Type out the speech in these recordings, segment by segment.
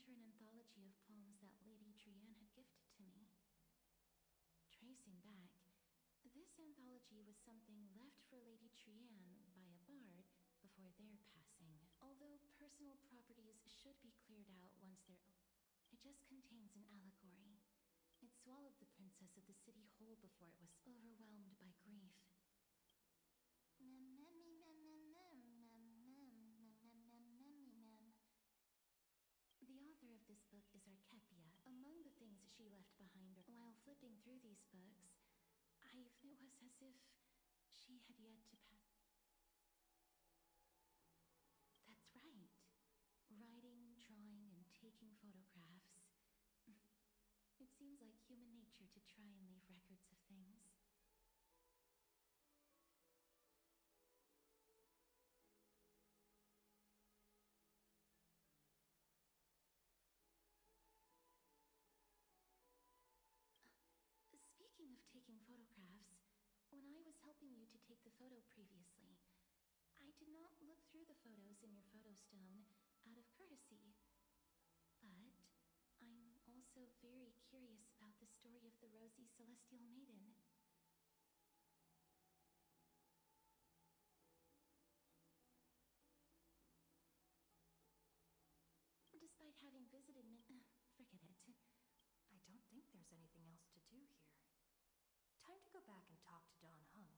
enter an anthology of poems that Lady Trianne had gifted to me. Tracing back, this anthology was something left for Lady Trianne by a bard before their passing. Although personal properties should be cleared out once they're... It just contains an allegory. It swallowed the princess of the city whole before it was overwhelmed by grief. The author of this book is Archepia. Among the things she left behind her while flipping through these books, it was as if she had yet to pass. That's right. Writing, drawing, and taking photographs. It seems like human nature to try and leave records of things. Speaking of taking photographs, when I was helping you to take the photo previously, I did not look through the photos in your photo stone out of courtesy. But I'm also very curious about the story of the Rosy Celestial Maiden. Despite having visited forget it. I don't think there's anything else to do here. Time to go back and talk to Dan Heng.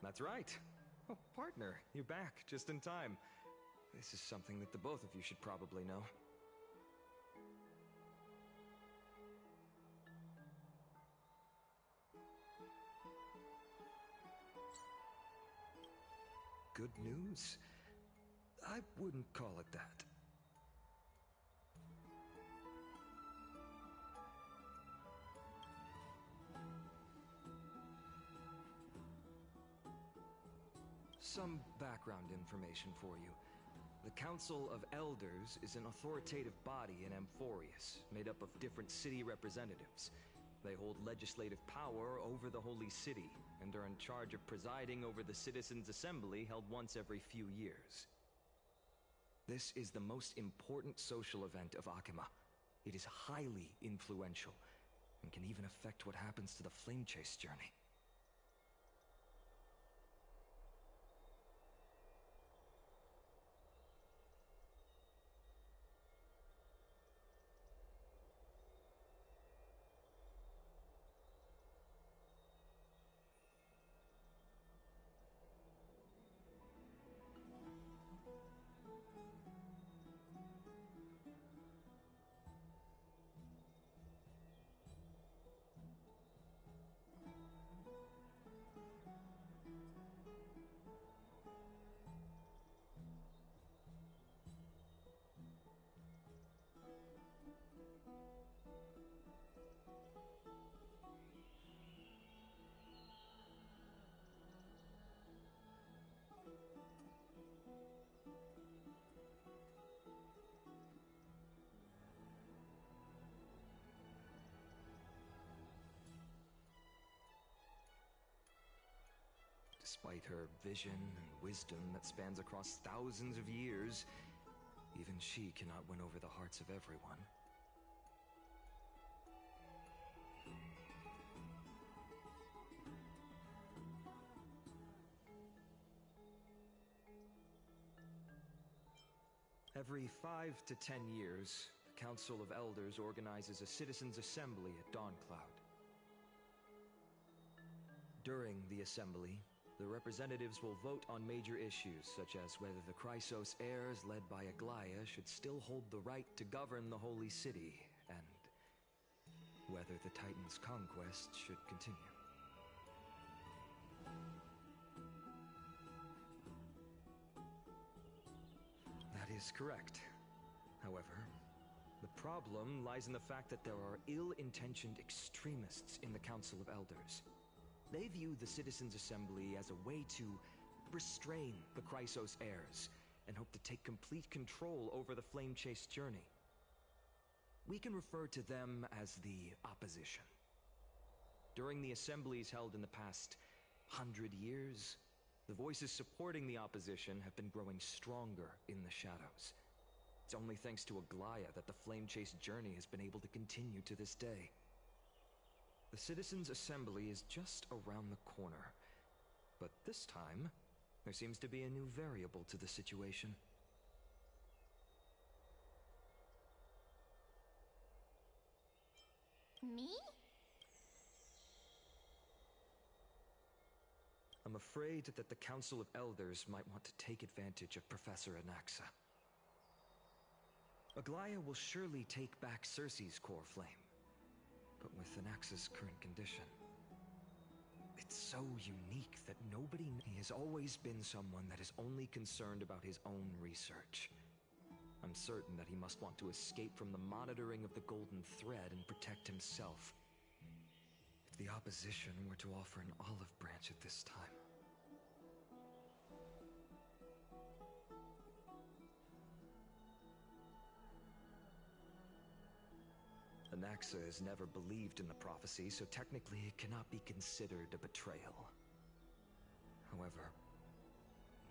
That's right. Oh, partner, you're back just in time. This is something that the both of you should probably know. Good news? I wouldn't call it that. Some background information for you. The Council of Elders is an authoritative body in Amphorius, made up of different city representatives. They hold legislative power over the Holy City, and are in charge of presiding over the Citizens' Assembly held once every few years. This is the most important social event of Akima. It is highly influential, and can even affect what happens to the Flame Chase journey. Despite her vision and wisdom that spans across thousands of years, even she cannot win over the hearts of everyone. Every 5 to 10 years, the Council of Elders organizes a citizens' assembly at Dawncloud. During the assembly, the representatives will vote on major issues such as whether the Chrysos heirs led by Aglaia should still hold the right to govern the Holy City, and whether the Titan's conquest should continue. That is correct. However, the problem lies in the fact that there are ill-intentioned extremists in the Council of Elders. They view the Citizens' Assembly as a way to restrain the Chrysos heirs and hope to take complete control over the Flame-Chase journey. We can refer to them as the Opposition. During the assemblies held in the past 100 years, the voices supporting the Opposition have been growing stronger in the shadows. It's only thanks to Aglaia that the Flame-Chase journey has been able to continue to this day. The Citizens' Assembly is just around the corner, but this time, there seems to be a new variable to the situation. Me? I'm afraid that the Council of Elders might want to take advantage of Professor Anaxa. Aglaia will surely take back Circe's core flame, but with Anaxa's current condition, it's so unique that he has always been someone that is only concerned about his own research. I'm certain that he must want to escape from the monitoring of the Golden Thread and protect himself. If the Opposition were to offer an olive branch at this time... Anaxa has never believed in the prophecy, so technically it cannot be considered a betrayal. However,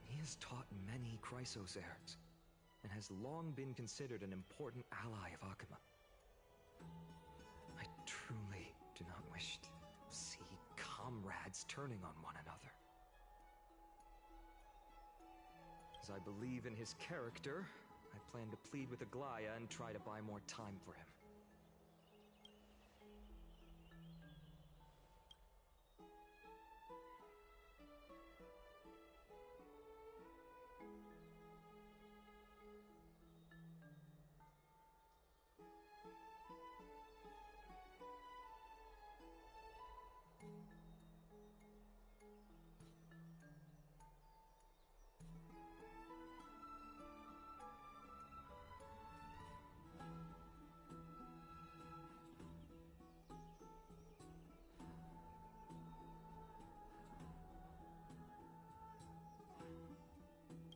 he has taught many Chrysos heirs, and has long been considered an important ally of Akuma. I truly do not wish to see comrades turning on one another. As I believe in his character, I plan to plead with Aglaia and try to buy more time for him.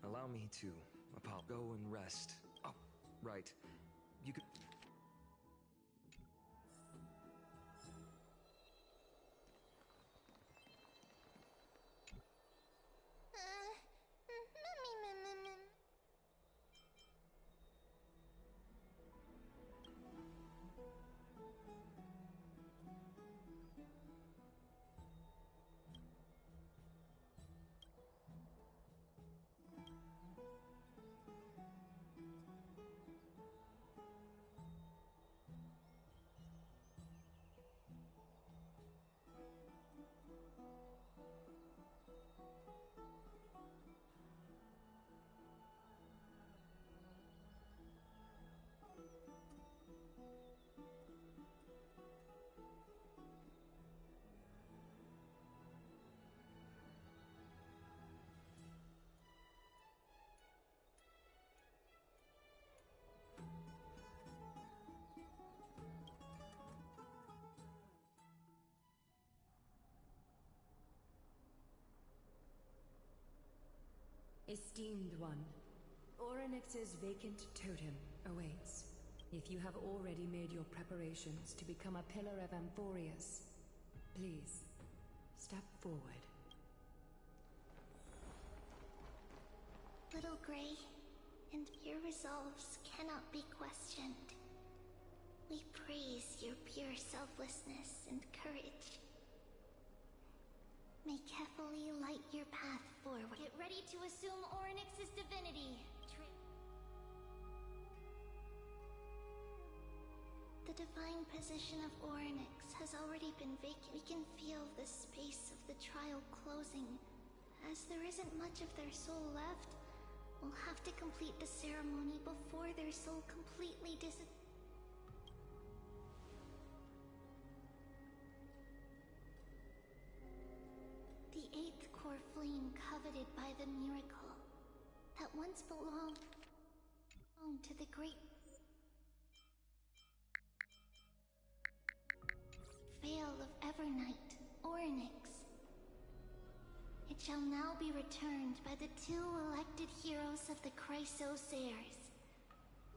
Allow me to, go and rest. Oh, right. You could... Esteemed one, Orynyx's vacant totem awaits. If you have already made your preparations to become a pillar of Amphorius, please, step forward. Little Gray, and your resolves cannot be questioned. We praise your pure selflessness and courage. May Kefali light your path forward. Get ready to assume Orynyx's divinity. The divine position of Orynyx has already been vacant. We can feel the space of the trial closing. As there isn't much of their soul left, we'll have to complete the ceremony before their soul completely disappears. The eighth core flame coveted by the miracle that once belonged to the great Veil of Evernight, Orynyx. It shall now be returned by the two elected heroes of the Chrysosairs.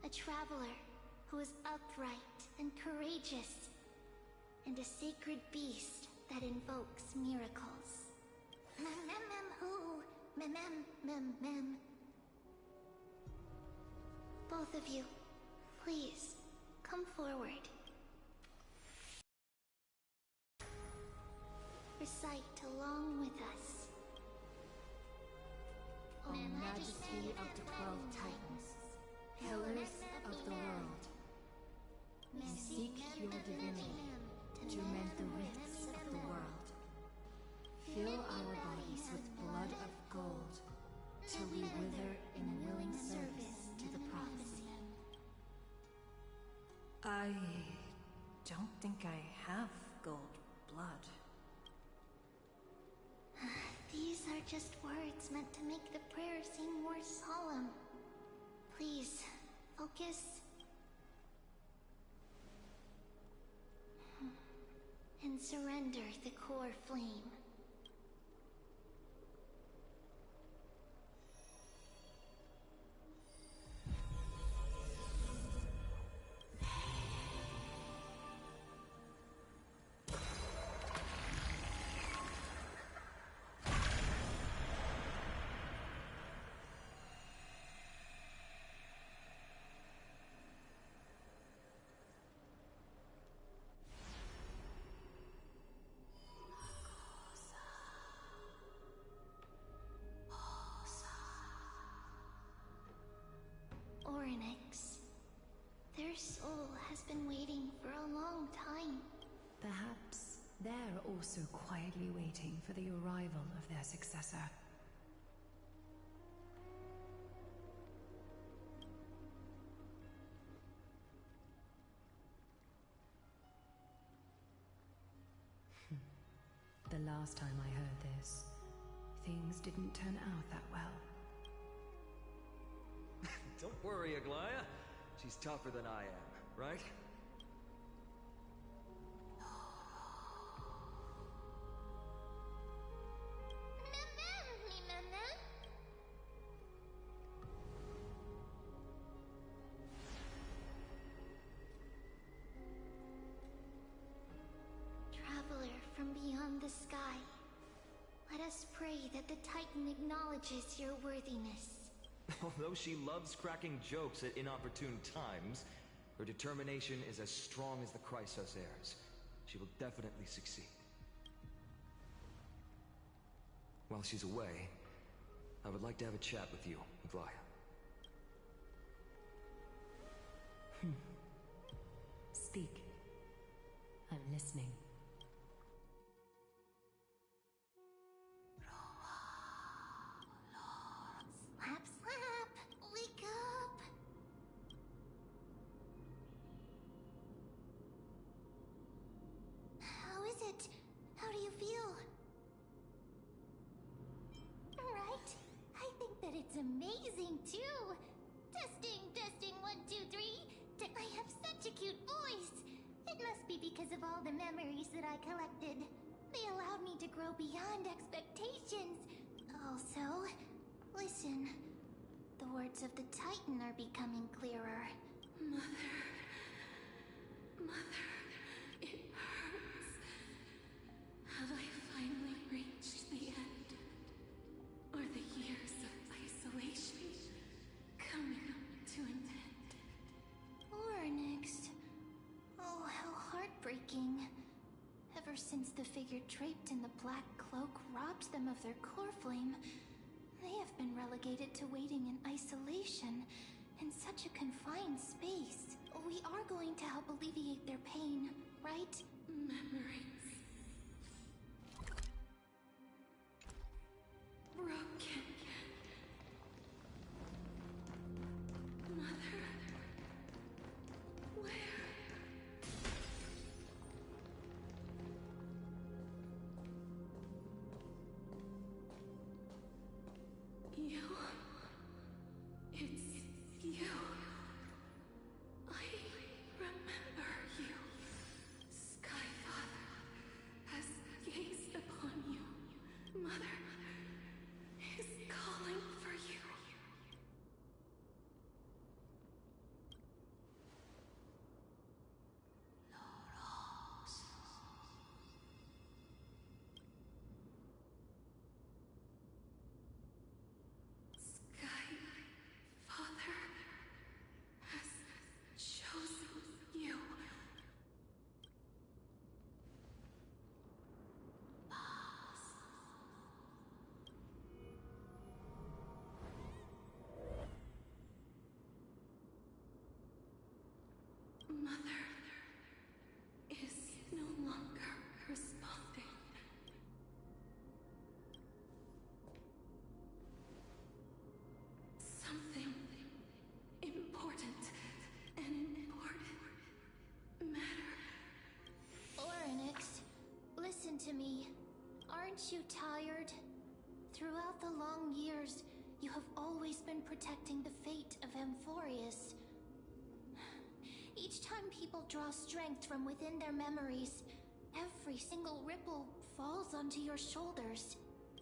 A traveler who is upright and courageous, and a sacred beast that invokes miracles. Mem-mem-mem-hoo, mem-mem-mem-mem. Both of you, please, come forward. Recite along with us. O Majesty of the 12 Titans, Pillars of the world, we seek your divinity to mend the rifts of the world. Fill our bodies with blood of gold, till we wither in willing service to the prophecy. I don't think I have gold blood. These are just words meant to make the prayer seem more solemn. Please, focus. And surrender the core flame. Orynyx. Their soul has been waiting for a long time. Perhaps they're also quietly waiting for the arrival of their successor. The last time I heard this, things didn't turn out that well. Don't worry, Aglaya. She's tougher than I am, right? Traveler from beyond the sky, let us pray that the Titan acknowledges your worthiness. Although she loves cracking jokes at inopportune times, her determination is as strong as the Chrysosairs. She will definitely succeed. While she's away, I would like to have a chat with you, Aglaya. Speak. I'm listening. Slap, slap! Wake up! How is it? How do you feel? Right? I think that it's amazing, too! Testing, testing, 1, 2, 3! I have such a cute voice! It must be because of all the memories that I collected. They allowed me to grow beyond expectations. Also, listen. The words of the Titan are becoming clearer. Mother, it hurts. Have I finally reached the end? Or the years of isolation Ever since the figure draped in the black cloak robbed them of their core flame, they have been relegated to waiting in isolation in such a confined space. We are going to help alleviate their pain, right? Memories. Broken. Mother. Where? You. It's you. I remember you. Skyfather has gazed upon you. Mother is calling for you. Skyfather has chosen you. Mother is no longer responding. Something important, an important matter. Orynyx, listen to me. Aren't you tired? Throughout the long years, you have always been protecting the fate of Amphorius. Each time people draw strength from within their memories, every single ripple falls onto your shoulders.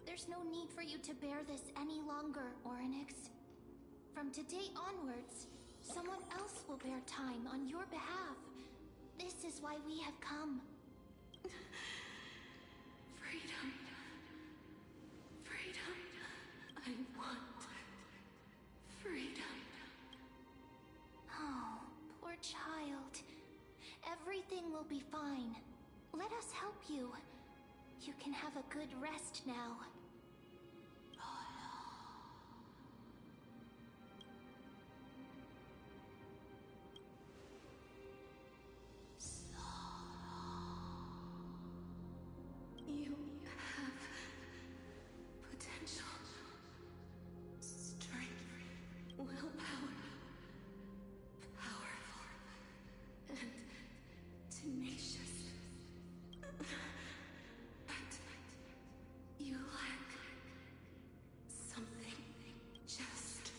There's no need for you to bear this any longer, Orynyx. From today onwards, someone else will bear time on your behalf. This is why we have come. Freedom. Freedom. I want freedom. Oh, poor child. Everything will be fine. Let us help you. You can have a good rest now. You have potential, strength, willpower, powerful, and tenacious. But you lack something, just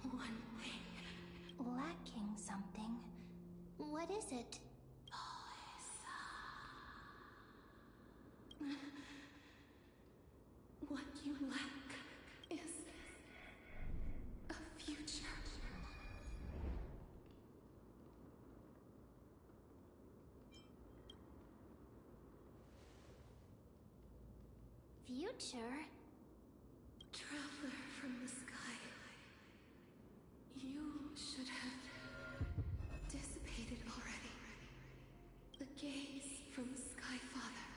one thing. Lacking something. What is it? What you lack is a future. Future? Traveler from the sky. You should have dissipated already. The gaze from Skyfather.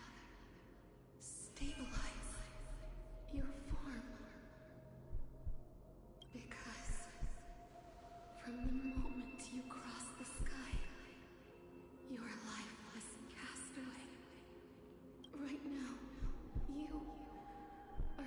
Stabilize your form. Because from the moment you crossed the sky, your life was cast away. Right now, you are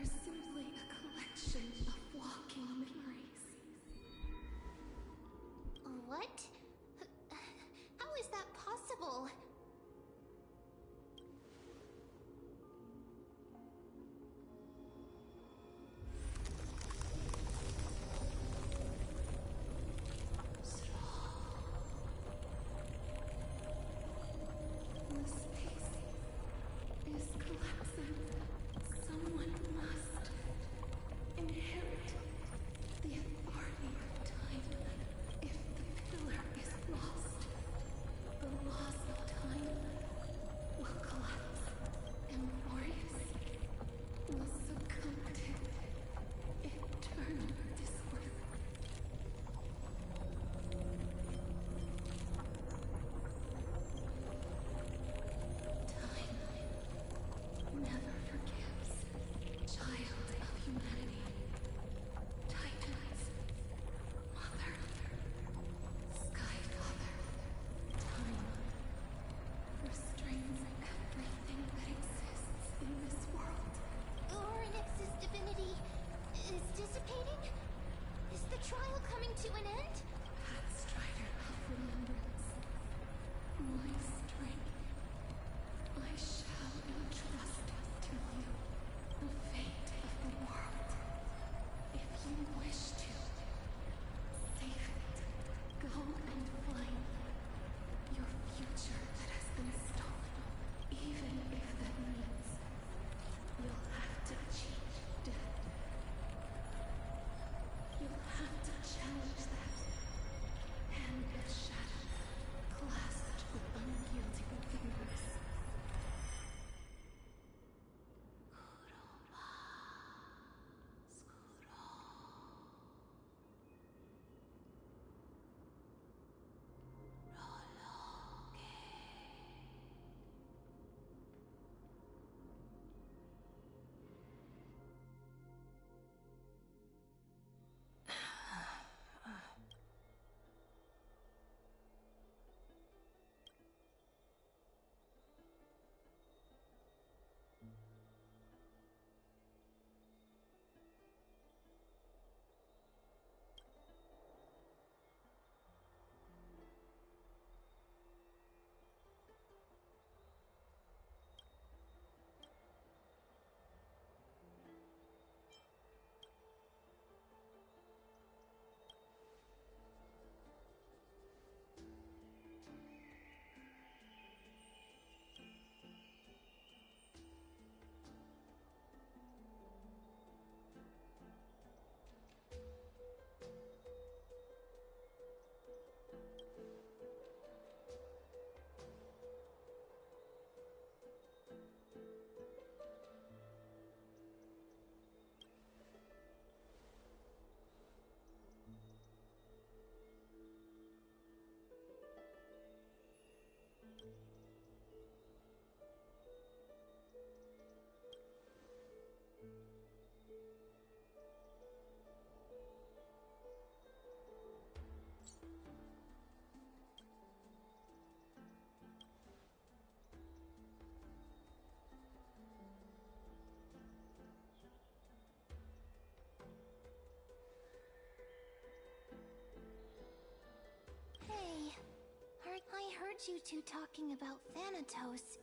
heard you two talking about Thanatos.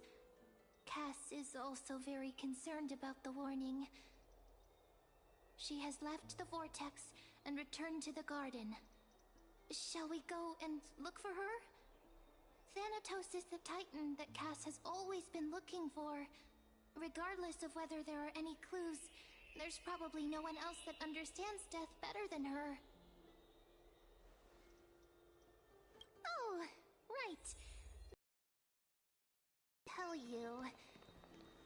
Cass is also very concerned about the warning. She has left the vortex and returned to the garden. Shall we go and look for her? Thanatos is the Titan that Cass has always been looking for. Regardless of whether there are any clues, there's probably no one else that understands death better than her. Oh, right. Tell you.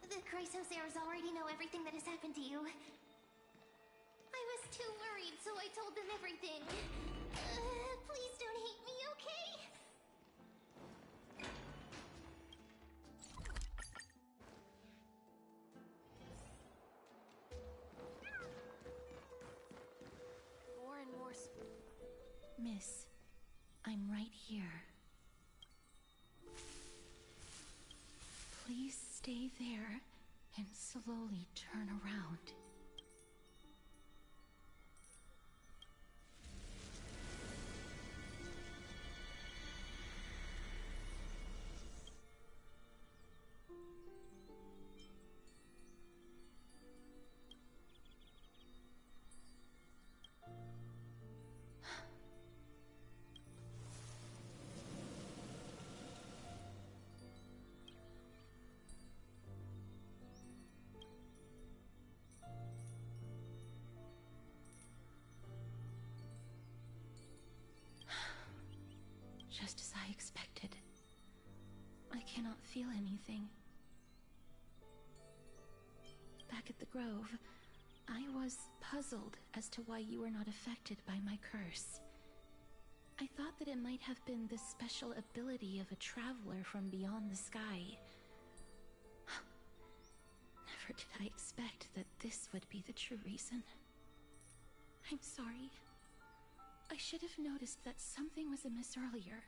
The Chrysosaurs already know everything that has happened to you. I was too worried, so I told them everything. Please don't hate me, okay? More and more... Miss, I'm right here. Please stay there and slowly turn around. Just as I expected. I cannot feel anything. Back at the Grove, I was puzzled as to why you were not affected by my curse. I thought that it might have been the special ability of a traveler from beyond the sky. Never did I expect that this would be the true reason. I'm sorry. I should have noticed that something was amiss earlier.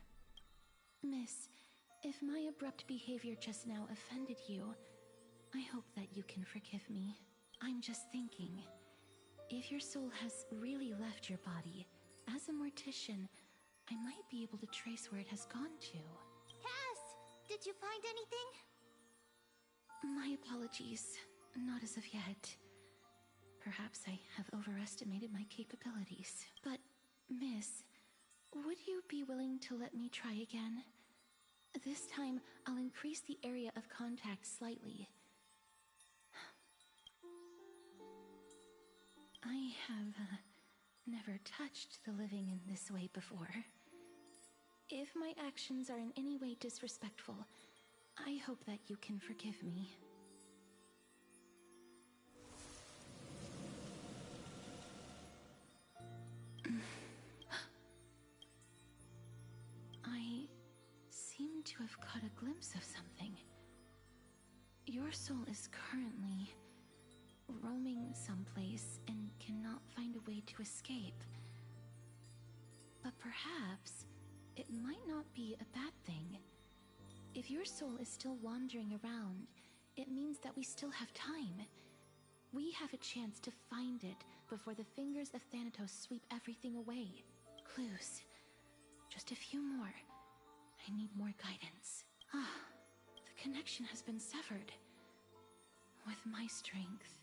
Miss, if my abrupt behavior just now offended you, I hope that you can forgive me. I'm just thinking, if your soul has really left your body, as a mortician, I might be able to trace where it has gone to. Cass, did you find anything? My apologies. Not as of yet. Perhaps I have overestimated my capabilities. But, Miss, would you be willing to let me try again? This time, I'll increase the area of contact slightly. I have never touched the living in this way before. If my actions are in any way disrespectful, I hope that you can forgive me. I seem to have caught a glimpse of something. Your soul is currently roaming someplace and cannot find a way to escape. But perhaps it might not be a bad thing. If your soul is still wandering around, it means that we still have time. We have a chance to find it before the fingers of Thanatos sweep everything away. Clues. Just a few more. I need more guidance. The connection has been severed. With my strength,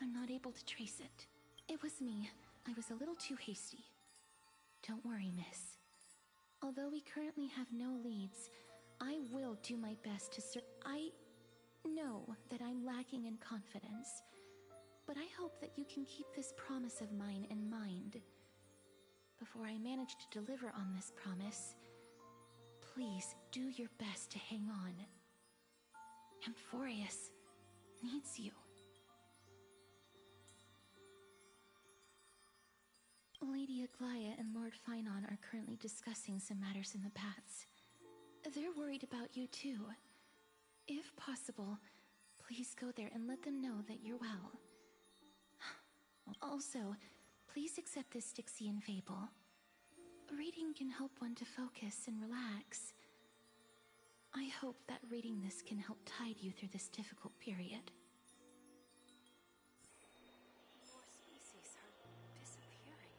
I'm not able to trace it. It was me. I was a little too hasty. Don't worry, miss. Although we currently have no leads, I will do my best to I know that I'm lacking in confidence, but I hope that you can keep this promise of mine in mind. Before I manage to deliver on this promise, please do your best to hang on. Amphorius needs you. Lady Aglaia and Lord Finon are currently discussing some matters in the paths. They're worried about you too. If possible, please go there and let them know that you're well. Also, please accept this Styxian fable. Reading can help one to focus and relax. I hope that reading this can help tide you through this difficult period. More species are disappearing.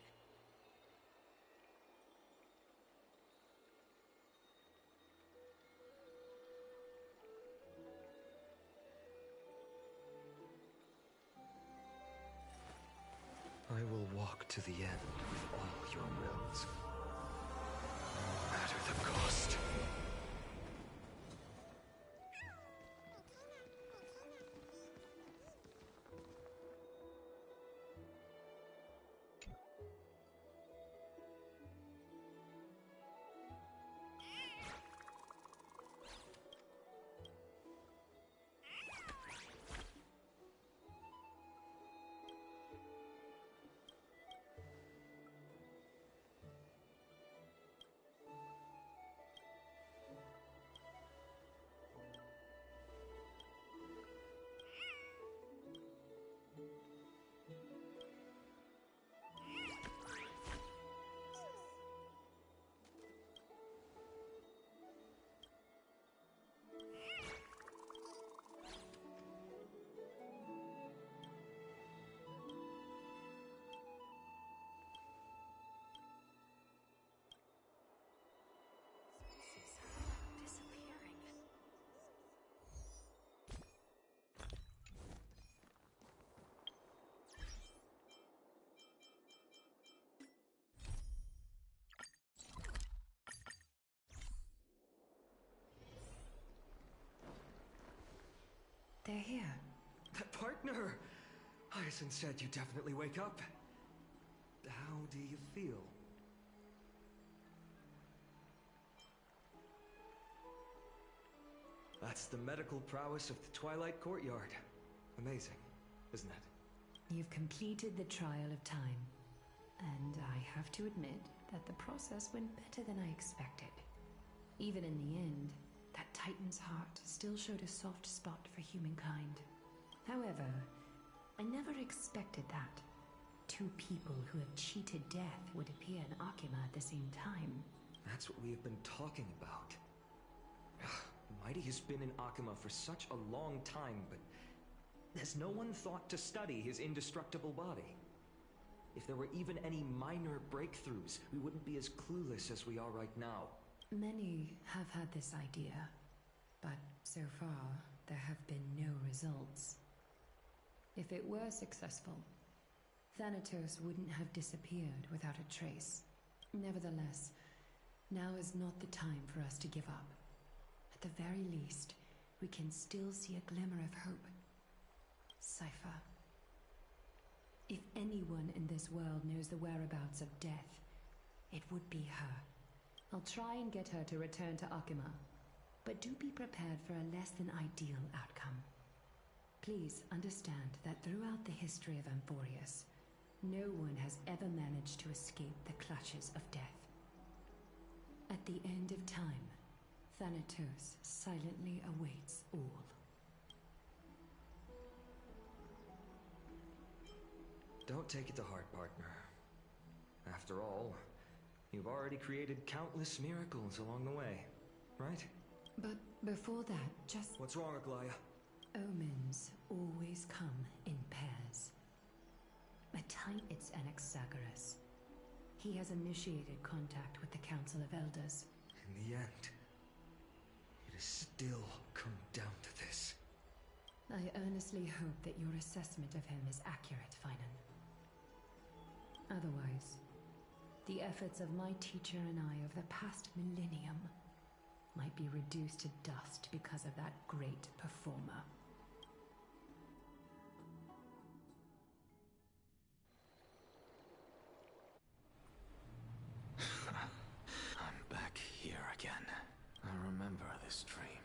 to the end with all your wills, no matter the cost. They're here. Partner! Hyacinth said you definitely wake up. How do you feel? That's the medical prowess of the Twilight Courtyard. Amazing, isn't it? You've completed the trial of time. And I have to admit that the process went better than I expected. Even in the end, that Titan's heart still showed a soft spot for humankind. However, I never expected that. Two people who have cheated death would appear in Akima at the same time. That's what we have been talking about. Mighty has been in Akima for such a long time, but has no one thought to study his indestructible body? If there were even any minor breakthroughs, we wouldn't be as clueless as we are right now. Many have had this idea, but so far, there have been no results. If it were successful, Thanatos wouldn't have disappeared without a trace. Nevertheless, now is not the time for us to give up. At the very least, we can still see a glimmer of hope. Cypher. If anyone in this world knows the whereabouts of death, it would be her. I'll try and get her to return to Akima, but do be prepared for a less than ideal outcome. Please understand that throughout the history of Amphorius, no one has ever managed to escape the clutches of death. At the end of time, Thanatos silently awaits all. Don't take it to heart, partner. After all, you've already created countless miracles along the way, right? But before that, just... What's wrong, Aglaya? Omens always come in pairs. It's Anaxagoras. He has initiated contact with the Council of Elders. In the end, it has still come down to this. I earnestly hope that your assessment of him is accurate, Finan. Otherwise, the efforts of my teacher and I of the past millennium might be reduced to dust because of that great performer. I'm back here again. I remember this dream.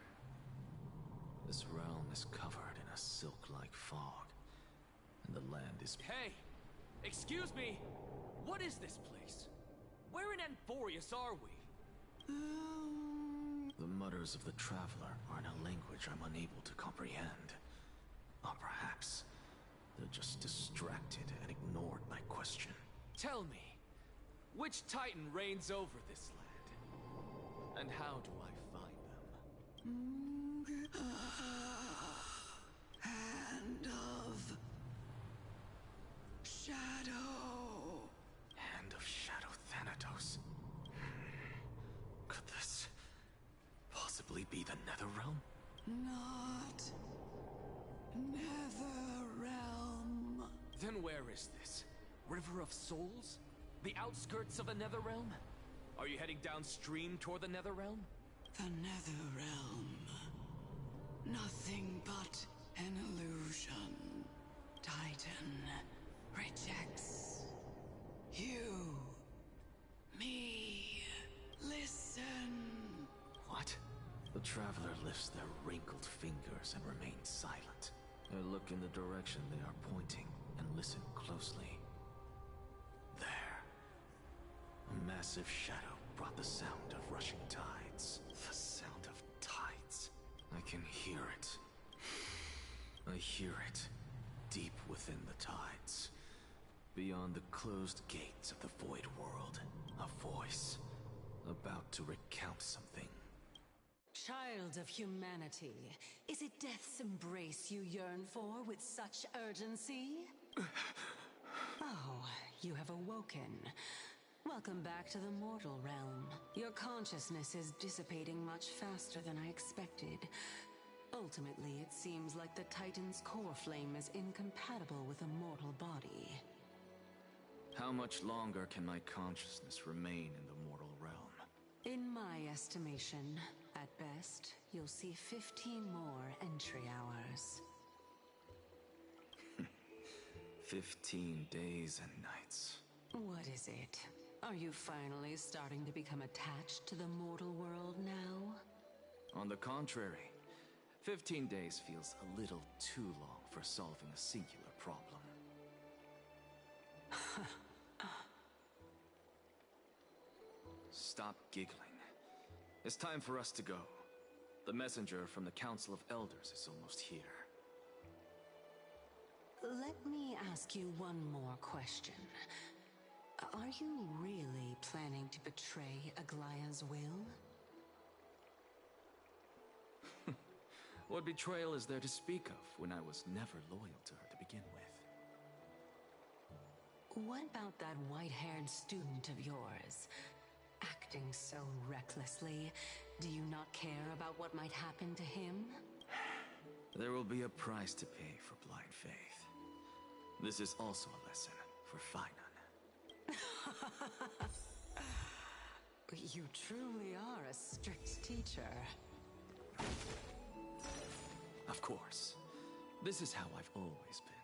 This realm is covered in a silk-like fog, and the land is... Hey! Excuse me! What is this place? Where in Amphorius are we? The mutters of the Traveler are in a language I'm unable to comprehend. Or perhaps they're just distracted and ignored my question. Tell me, which Titan reigns over this land? And how do I find them? Hand of Shadow. Hand of Shadow Thanatos. Could this possibly be the Netherrealm? Not Netherrealm. Then where is this? River of Souls? The outskirts of the Netherrealm? Are you heading downstream toward the Netherrealm? The Netherrealm. Nothing but an illusion. Titan rejects you. Me. Listen. What? The Traveler lifts their wrinkled fingers and remains silent. They look in the direction they are pointing and listen closely. There. A massive shadow brought the sound of rushing tides. The sound of tides. I can hear it. I hear it. Deep within the tides. Beyond the closed gates of the Void World. A voice. About to recount something. Child of humanity, is it death's embrace you yearn for with such urgency? Oh, you have awoken. Welcome back to the mortal realm. Your consciousness is dissipating much faster than I expected. Ultimately, it seems like the Titan's core flame is incompatible with a mortal body. How much longer can my consciousness remain in the mortal realm? In my estimation, at best, you'll see 15 more entry hours. 15 days and nights. What is it? Are you finally starting to become attached to the mortal world now? On the contrary, 15 days feels a little too long for solving a singular problem. Stop giggling. It's time for us to go. The messenger from the Council of Elders is almost here. Let me ask you one more question. Are you really planning to betray Aglaya's will? What betrayal is there to speak of when I was never loyal to her to begin with? What about that white-haired student of yours? Acting so recklessly, do you not care about what might happen to him? There will be a price to pay for blind faith. This is also a lesson for Finan. You truly are a strict teacher. Of course. This is how I've always been.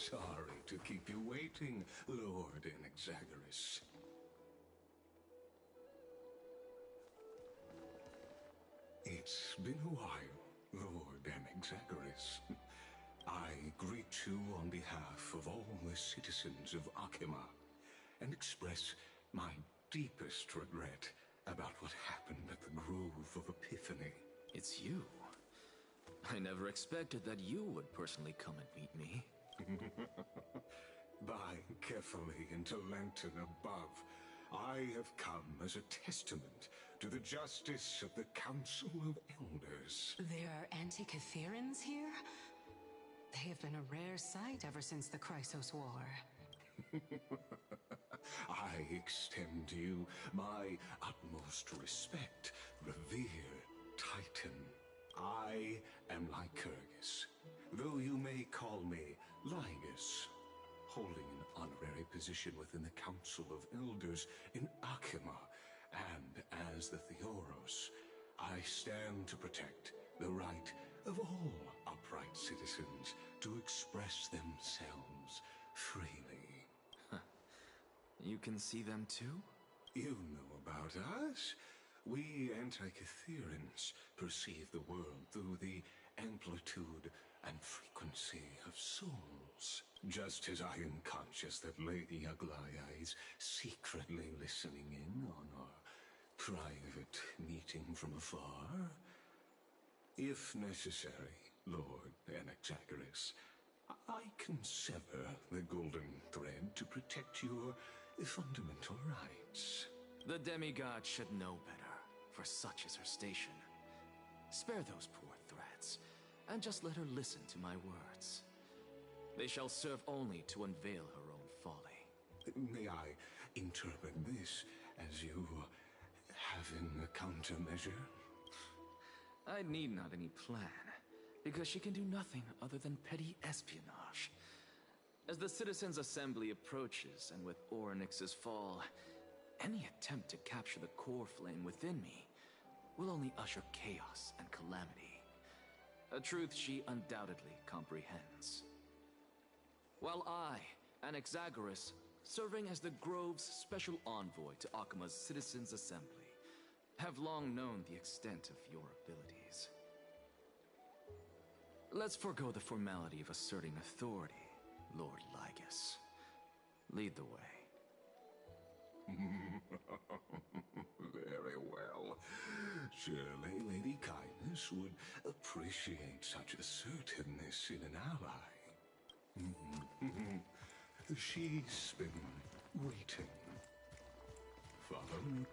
Sorry to keep you waiting, Lord Inexagaris. It's been a while, Lord Inexagaris. I greet you on behalf of all the citizens of Akima, and express my deepest regret about what happened at the Grove of Epiphany. It's you. I never expected that you would personally come and meet me. By carefully into Lantern above, I have come as a testament to the justice of the Council of Elders. There are Antikytherans here? They have been a rare sight ever since the Chrysos War. I extend to you my utmost respect, revered Titan. I am Lycurgus, though you may call me Lygus, holding an honorary position within the Council of Elders in Akima, and as the Theoros, I stand to protect the right of all upright citizens to express themselves freely. You can see them too? You know about us. We Antikytherians perceive the world through the amplitude and frequency of souls. Just as I am conscious that Lady Aglaya is secretly listening in on our private meeting from afar. If necessary, Lord Anaxagoras, I can sever the golden thread to protect your fundamental rights. The demigod should know better, for such is her station. Spare those poor threads, and just let her listen to my words. They shall serve only to unveil her own folly. May I interpret this as you having a countermeasure? I need not any plan, because she can do nothing other than petty espionage. As the Citizens' Assembly approaches, and with Orynyx's fall, any attempt to capture the core flame within me will only usher chaos and calamity. A truth she undoubtedly comprehends. While I, Anaxagoras, serving as the Grove's special envoy to Akima's Citizens' Assembly, have long known the extent of your abilities. Let's forego the formality of asserting authority, Lord Lygus. Lead the way. Very well. Surely Lady Kindness would appreciate such assertiveness in an ally. She's been waiting. Follow me.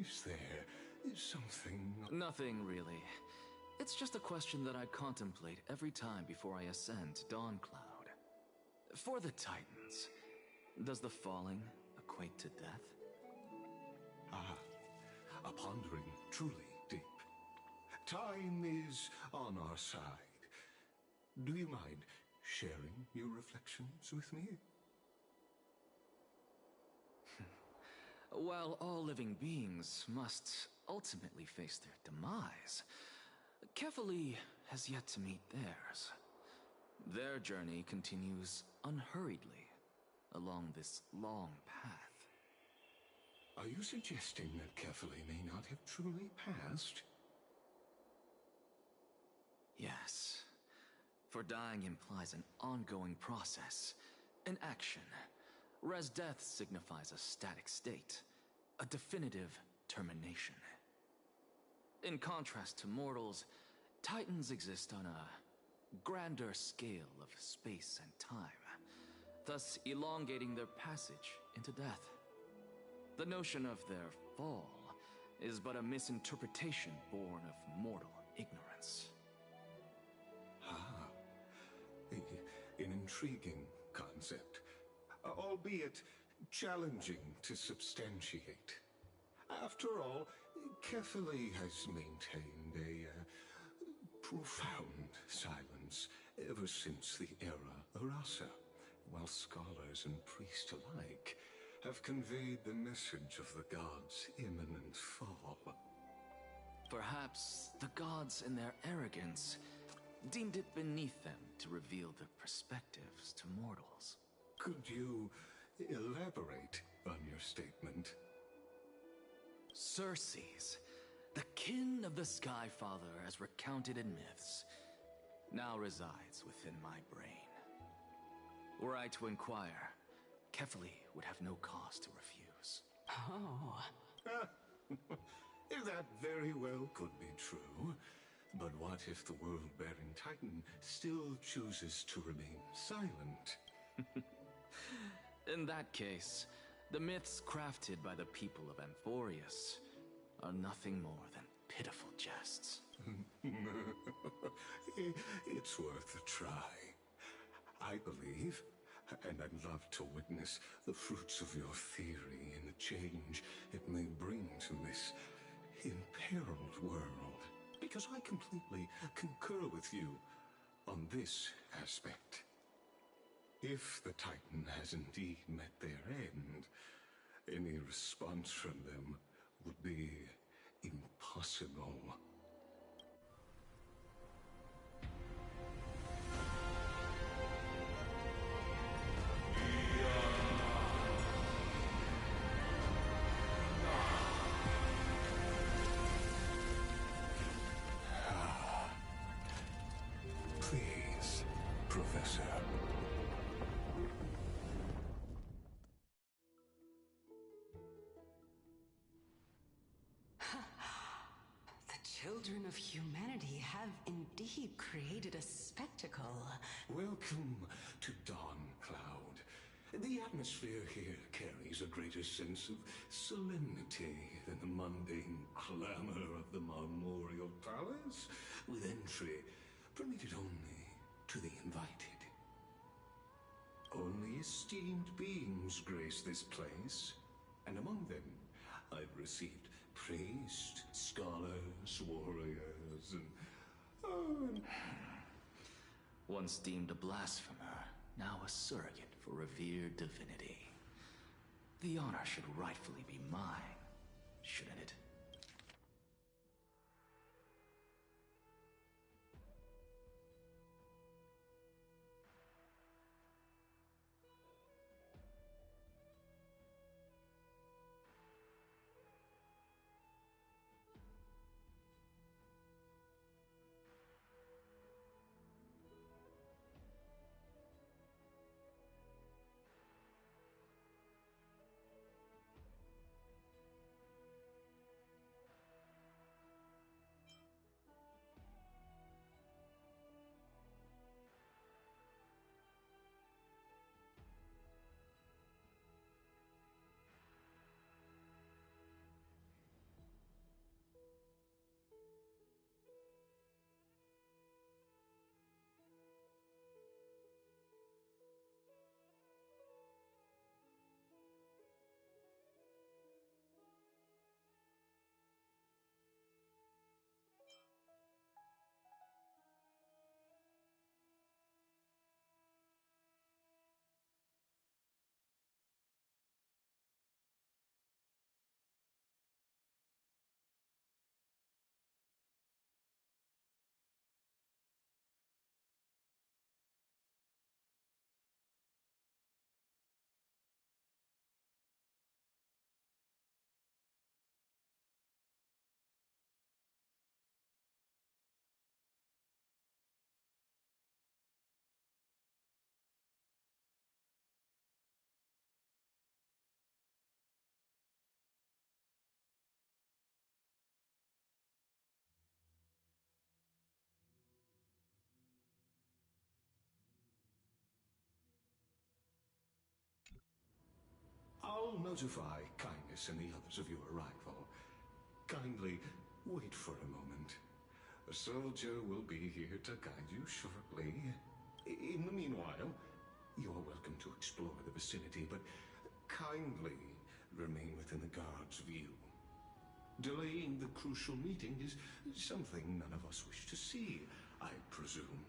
Is there something... Nothing, really. It's just a question that I contemplate every time before I ascend to Dawncloud. For the Titans, does the falling equate to death? Ah, a pondering truly deep. Time is on our side. Do you mind sharing your reflections with me? While all living beings must ultimately face their demise, Kefali has yet to meet theirs. Their journey continues unhurriedly along this long path. Are you suggesting that Kefali may not have truly passed? Yes. For dying implies an ongoing process, an action, whereas death signifies a static state, a definitive termination. In contrast to mortals, Titans exist on a grander scale of space and time, thus elongating their passage into death. The notion of their fall is but a misinterpretation born of mortal ignorance. An intriguing concept, albeit challenging to substantiate. After all, Kefali has maintained a profound silence ever since the era Arasa, while scholars and priests alike have conveyed the message of the gods' imminent fall. Perhaps the gods, in their arrogance, deemed it beneath them to reveal their perspectives to mortals. Could you elaborate on your statement? Circes, the kin of the Skyfather as recounted in myths, now resides within my brain. Were I to inquire, Kefali would have no cause to refuse. Oh. That very well could be true. But what if the world-bearing Titan still chooses to remain silent? In that case, the myths crafted by the people of Amphorius are nothing more than pitiful jests. It's worth a try. I believe, and I'd love to witness the fruits of your theory and the change it may bring to this imperiled world. Because I completely concur with you on this aspect. If the Titan has indeed met their end, any response from them would be impossible. Professor. The children of humanity have indeed created a spectacle. Welcome to Dawn Cloud. The atmosphere here carries a greater sense of solemnity than the mundane clamor of the Marmorial Palace, with entry permitted only to the invited. Only esteemed beings grace this place, and among them I've received priests, scholars, warriors, and Once deemed a blasphemer, now a surrogate for revered divinity. The honor should rightfully be mine, shouldn't it? I'll notify Kindness and the others of your arrival. Kindly wait for a moment. A soldier will be here to guide you shortly. In the meanwhile, you are welcome to explore the vicinity, but kindly remain within the guard's view. Delaying the crucial meeting is something none of us wish to see, I presume.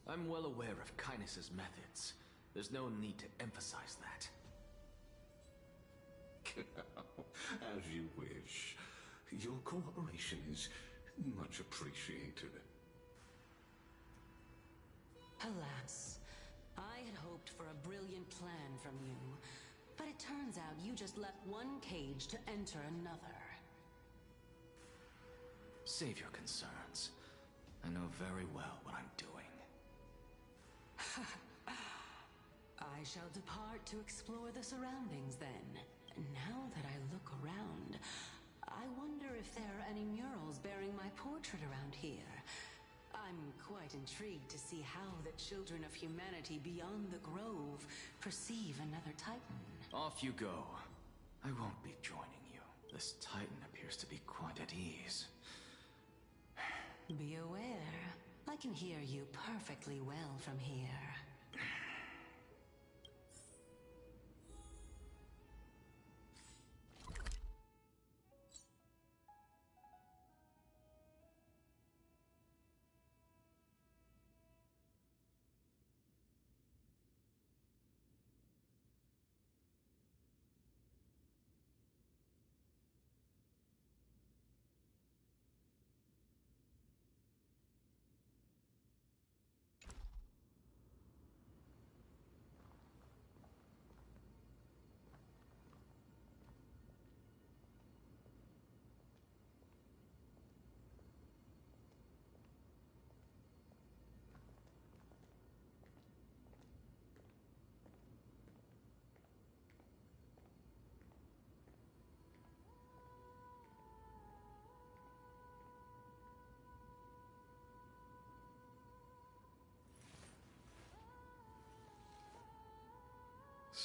I'm well aware of Kindness's methods. There's no need to emphasize that. As you wish. Your cooperation is much appreciated. Alas, I had hoped for a brilliant plan from you, but it turns out you just left one cage to enter another. Save your concerns. I know very well what I'm doing. I shall depart to explore the surroundings then. Now that I look around, I wonder if there are any murals bearing my portrait around here. I'm quite intrigued to see how the children of humanity beyond the grove perceive another Titan. Off you go. I won't be joining you. This Titan appears to be quite at ease. Be aware. I can hear you perfectly well from here.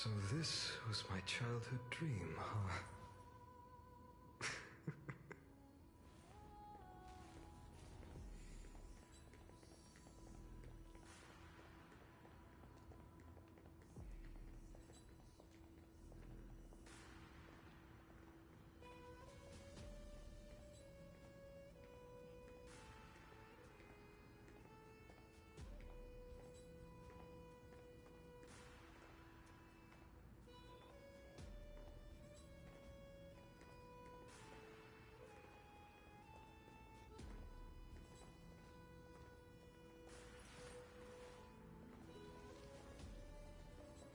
So this was my childhood dream, huh?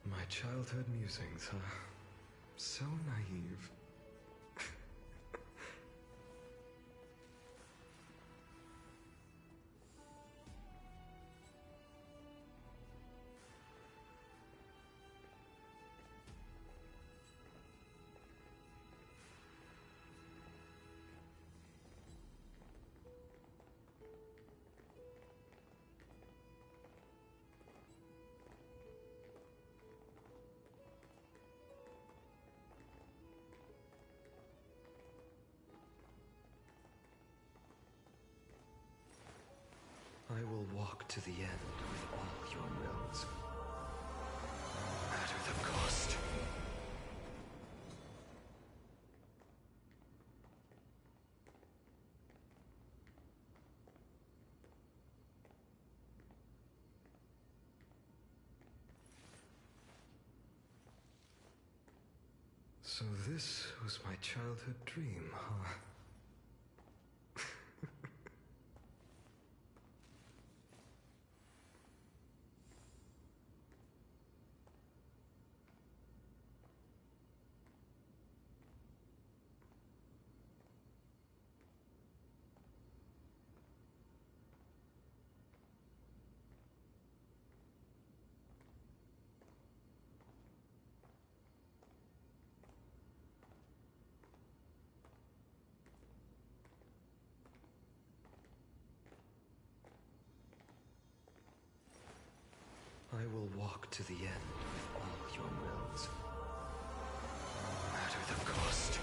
My childhood musings, huh? So naive. I will walk to the end with all your wills, no matter the cost. So this was my childhood dream, huh? I will walk to the end with all your wills, no matter the cost.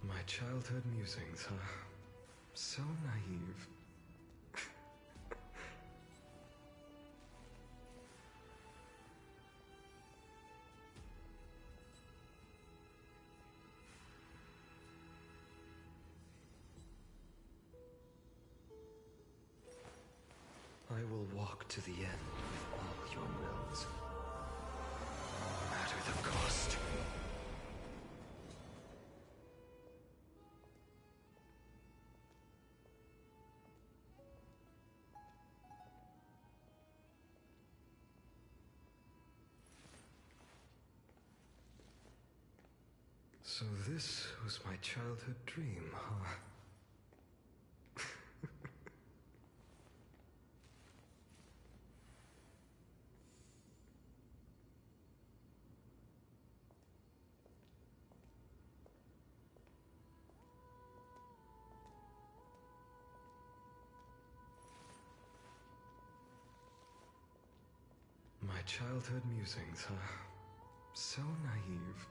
My childhood musings, huh? So naive. I will walk to the end with all your wills, no matter the cost. So this was my childhood dream, huh? My childhood musings, huh? So naive.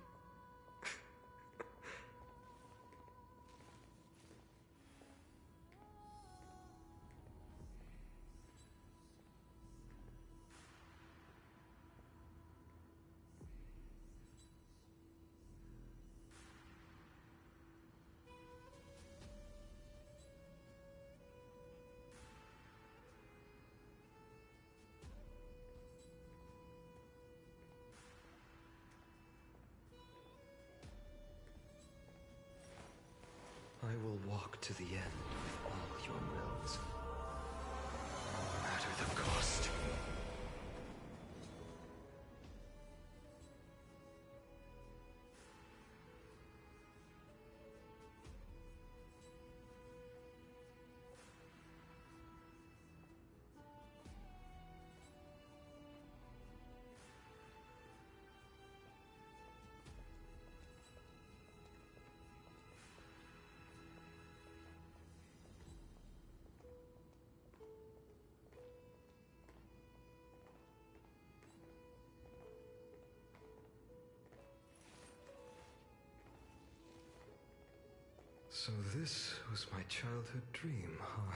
I will walk to the end with all your wills, no matter the cost. So this was my childhood dream, huh?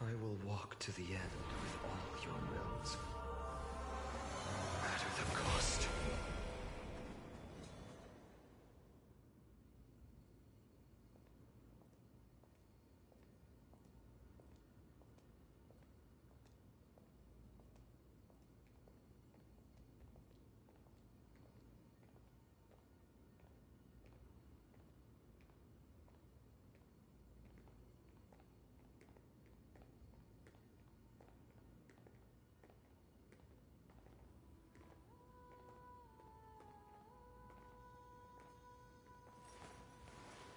I will walk to the end with all your wills, no matter the cost.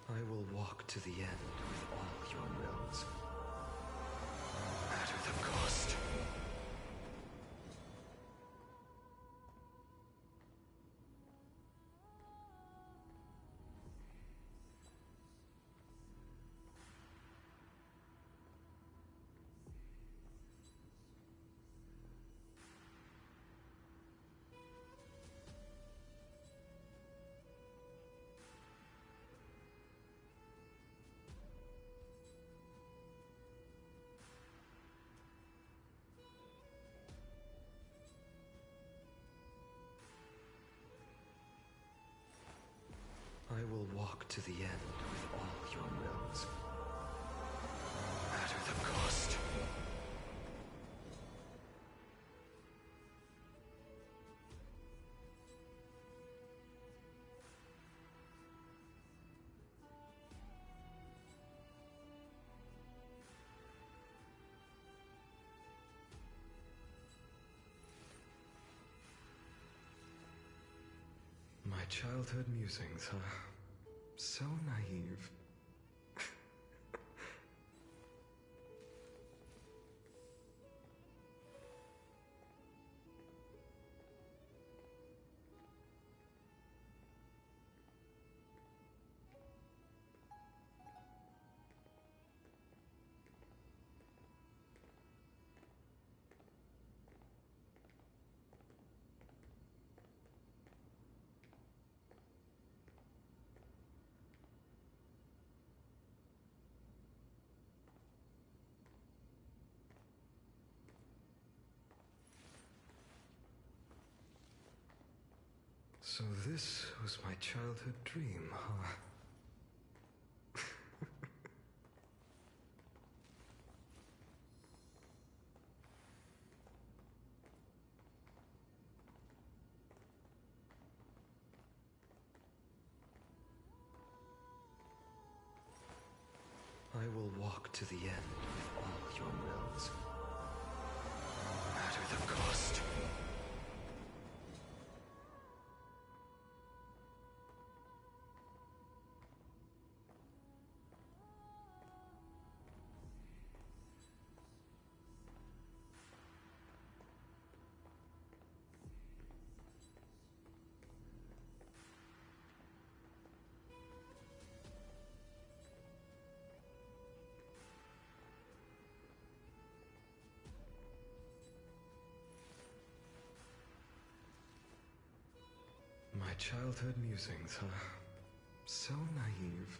I will walk to the end with all your wills, no matter the cost. I will walk to the end with all your wills, no matter the cost. My childhood musings, huh? So naive. So this was my childhood dream, huh? I will walk to the end with all your wills, no matter the cost. My childhood musings, huh? So naive.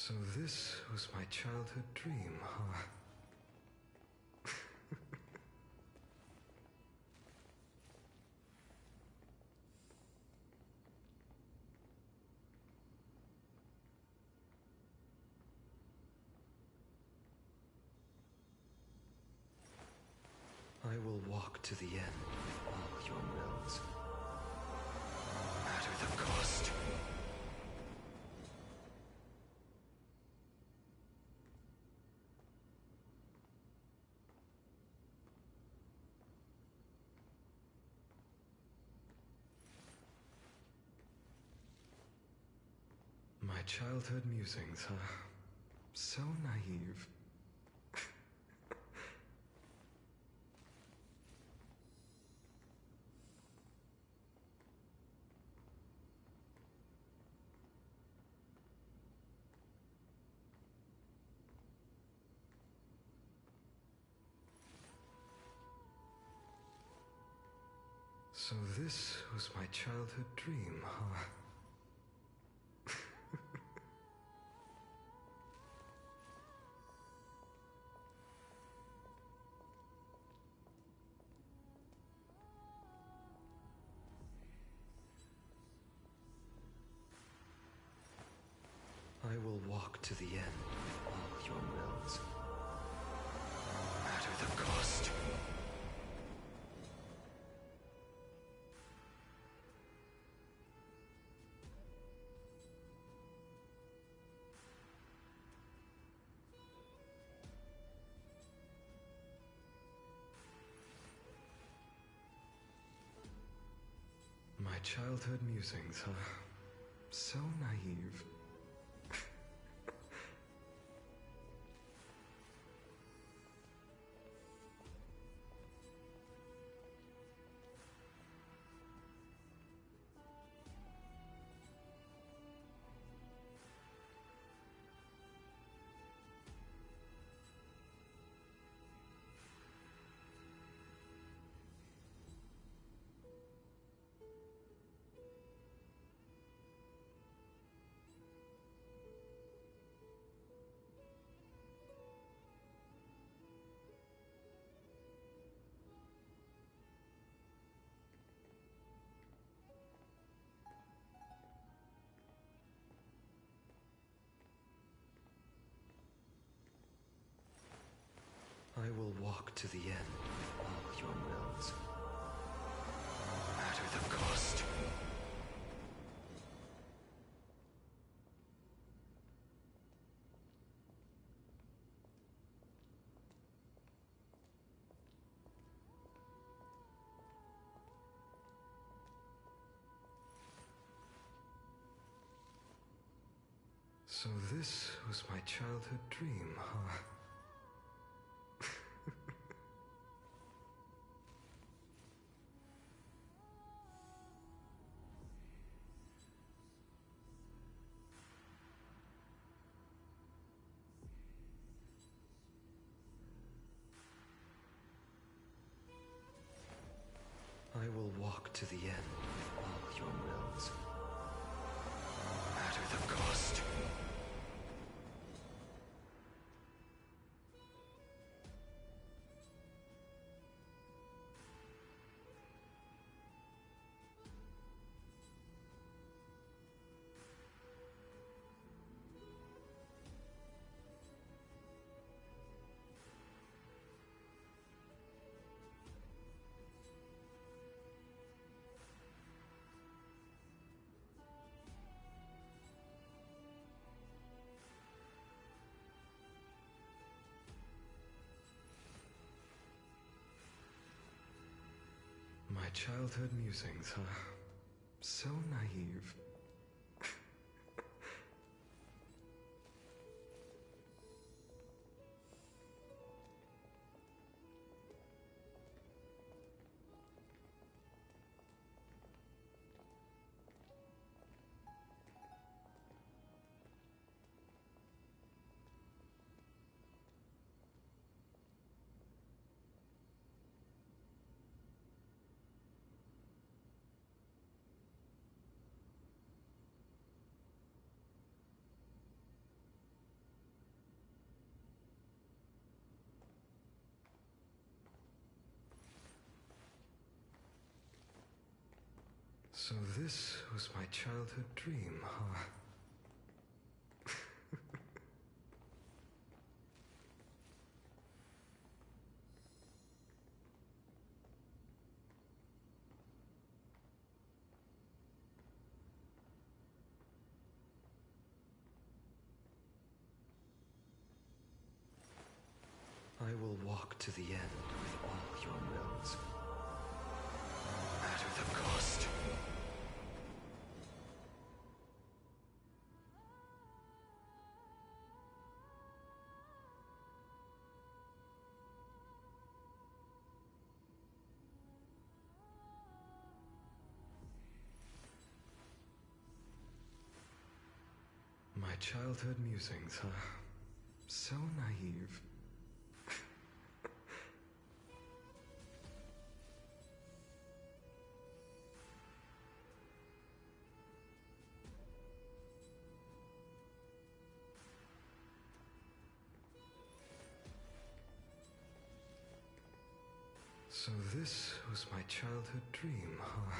So this was my childhood dream, huh? I will walk to the end of all your wills, no matter the cost. My childhood musings, huh? So naive. So this was my childhood dream, huh? I will walk to the end of all your wills, no matter the cost. My childhood musings, huh? So naive. I will walk to the end of all your wills, no matter the cost. So this was my childhood dream, huh? I will walk to the end of all your wills, no matter the cost. My childhood musings, huh? So naive. So this was my childhood dream, huh? I will walk to the end with all your wills, no matter the cost. My childhood musings, huh? So naive. So this was my childhood dream, huh?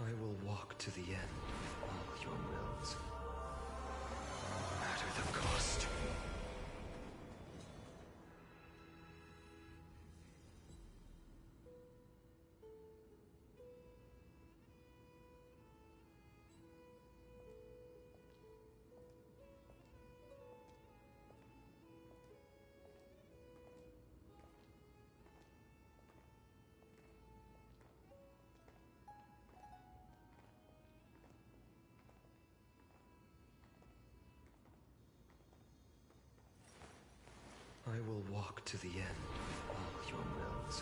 I will walk to the end with all your wills, no matter the cost. I will walk to the end with all your wills,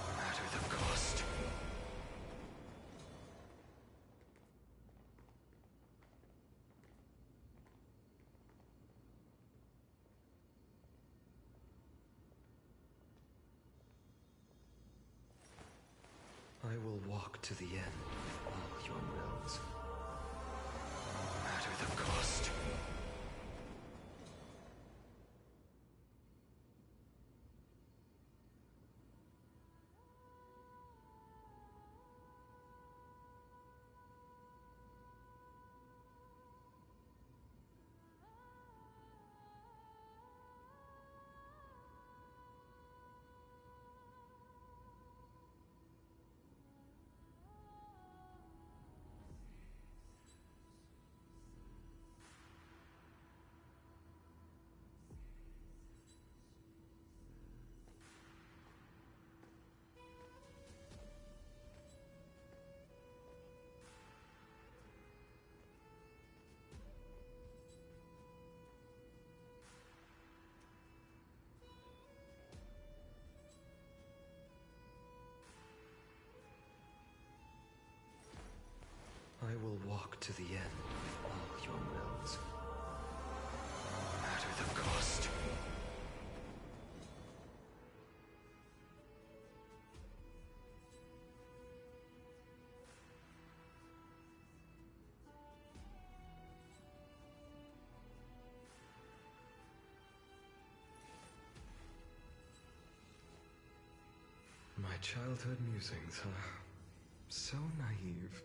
no matter the cost. I will walk to the end with all your wills, no matter the cost. I will walk to the end with all your wills, no matter the cost. My childhood musings, huh? So naive.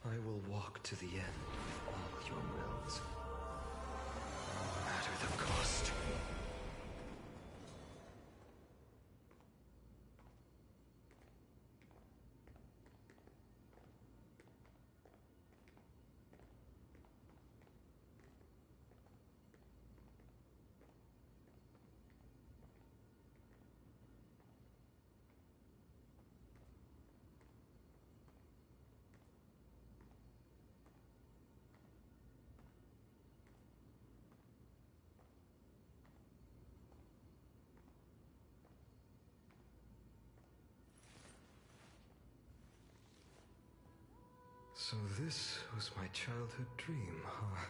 I will walk to the end with all your wills, no matter the cost. So this was my childhood dream, huh?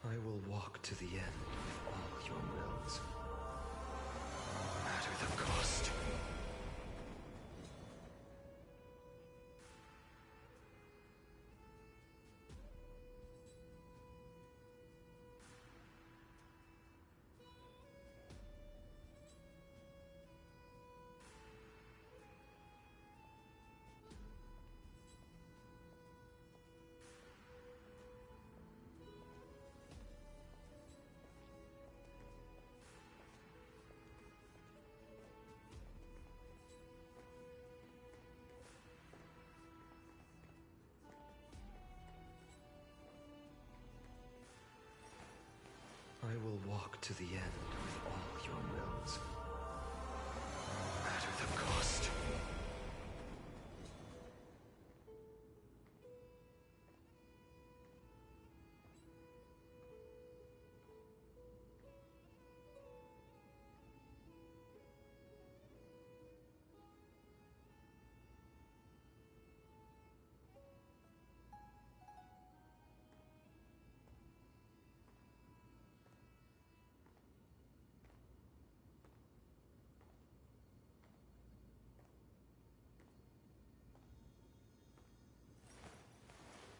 I will walk to the end with all your wills, no matter the cost. I will walk to the end with all your wills, no matter the cost.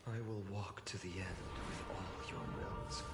I will walk to the end with all your wills,